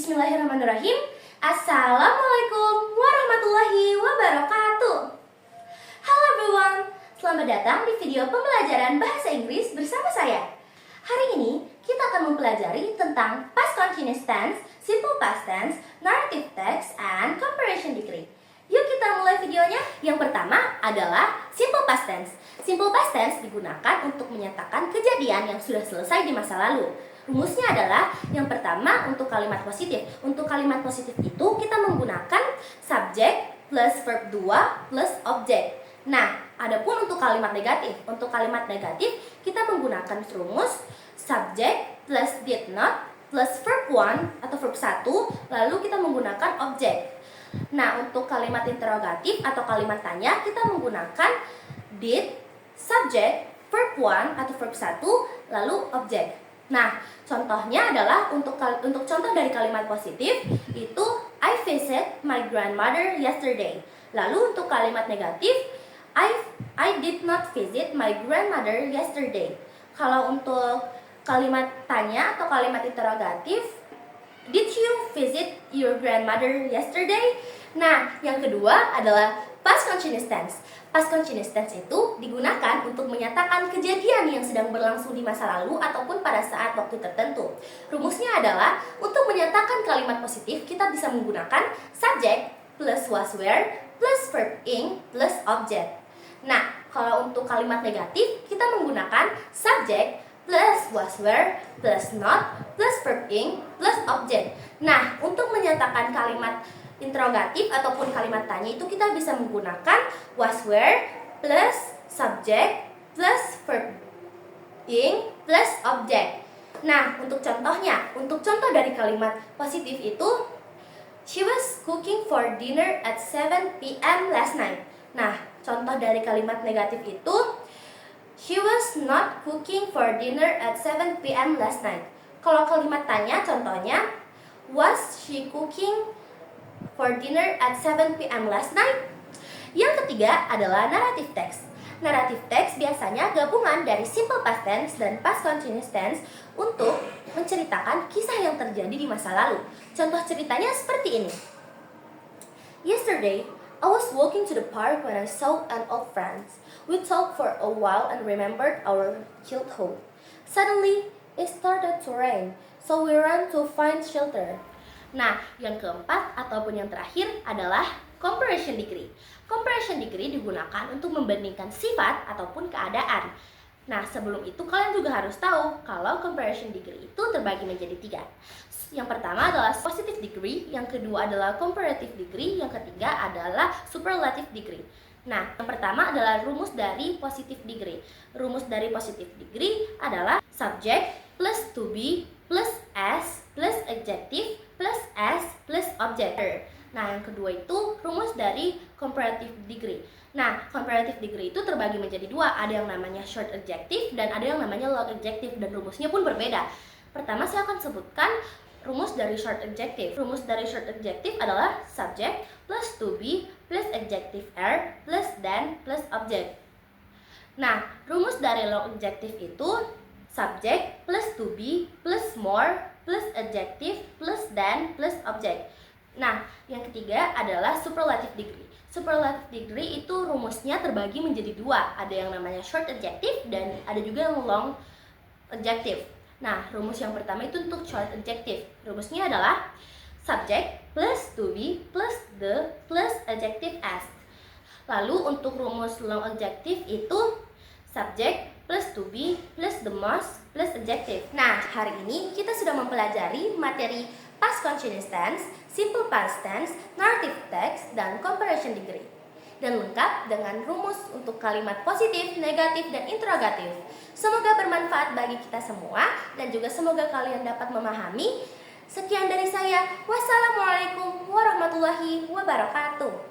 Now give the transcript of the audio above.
Bismillahirrahmanirrahim. Assalamualaikum warahmatullahi wabarakatuh. Halo everyone, selamat datang di video pembelajaran bahasa Inggris bersama saya. Hari ini kita akan mempelajari tentang past continuous tense, simple past tense, narrative text, and comparison degree. Yuk kita mulai videonya. Yang pertama adalah simple past tense. Simple past tense digunakan untuk menyatakan kejadian yang sudah selesai di masa lalu. Rumusnya adalah yang pertama untuk kalimat positif. Untuk kalimat positif itu kita menggunakan subjek plus verb 2 plus objek. Nah, adapun untuk kalimat negatif. Untuk kalimat negatif kita menggunakan rumus subjek plus did not plus verb 1 atau verb 1 lalu kita menggunakan objek. Nah, untuk kalimat interrogatif atau kalimat tanya kita menggunakan did, subjek, verb 1 atau verb 1 lalu objek. Nah, contohnya adalah untuk contoh dari kalimat positif itu I visited my grandmother yesterday. Lalu untuk kalimat negatif I did not visit my grandmother yesterday. Kalau untuk kalimat tanya atau kalimat interrogatif, did you visit your grandmother yesterday? Nah, yang kedua adalah past continuous tense. Past continuous tense itu digunakan untuk menyatakan kejadian yang sedang berlangsung di masa lalu ataupun pada saat waktu tertentu. Rumusnya adalah untuk menyatakan kalimat positif kita bisa menggunakan subject plus was were plus verb ing plus object. Nah, kalau untuk kalimat negatif kita menggunakan subject plus was were plus not plus verb ing plus object. Nah, untuk menyatakan kalimat interrogatif ataupun kalimat tanya itu kita bisa menggunakan was were plus subject plus verb ing plus object. Nah, untuk contohnya, untuk contoh dari kalimat positif itu she was cooking for dinner at 7 p.m. last night. Nah, contoh dari kalimat negatif itu she was not cooking for dinner at 7 p.m. last night. Kalau kalimat tanya contohnya was she cooking for dinner at 7 p.m. last night? Yang ketiga adalah narrative text. Narrative text biasanya gabungan dari simple past tense dan past continuous tense untuk menceritakan kisah yang terjadi di masa lalu. Contoh ceritanya seperti ini. Yesterday, I was walking to the park when I saw an old friend. We talked for a while and remembered our childhood. Suddenly, it started to rain, so we ran to find shelter. Nah, yang keempat ataupun yang terakhir adalah comparison degree. Comparison degree digunakan untuk membandingkan sifat ataupun keadaan. Nah, sebelum itu kalian juga harus tahu kalau comparison degree itu terbagi menjadi 3. Yang pertama adalah positive degree, yang kedua adalah comparative degree, yang ketiga adalah superlative degree. Nah, yang pertama adalah rumus dari positive degree. Rumus dari positive degree adalah subject plus to be plus as plus adjective plus as plus object. Nah, yang kedua itu rumus dari comparative degree. Nah, comparative degree itu terbagi menjadi 2. Ada yang namanya short adjective dan ada yang namanya long adjective dan rumusnya pun berbeda. Pertama saya akan sebutkan rumus dari short adjective. Rumus dari short adjective adalah subject plus to be plus adjective are plus than plus object. Nah, rumus dari long adjective itu subject plus to be plus more plus adjective plus than plus object. Nah, yang ketiga adalah superlative degree. Superlative degree itu rumusnya terbagi menjadi 2. Ada yang namanya short adjective dan ada juga yang long adjective. Nah, rumus yang pertama itu untuk short adjective. Rumusnya adalah subject plus to be plus the plus adjective as. Lalu untuk rumus long adjective itu subject plus to be plus the most plus adjective. Nah, hari ini kita sudah mempelajari materi past continuous tense, simple past tense, narrative text, dan comparison degree. Dan lengkap dengan rumus untuk kalimat positif, negatif, dan interrogatif. Semoga bermanfaat bagi kita semua dan juga semoga kalian dapat memahami. Sekian dari saya. Wassalamualaikum warahmatullahi wabarakatuh.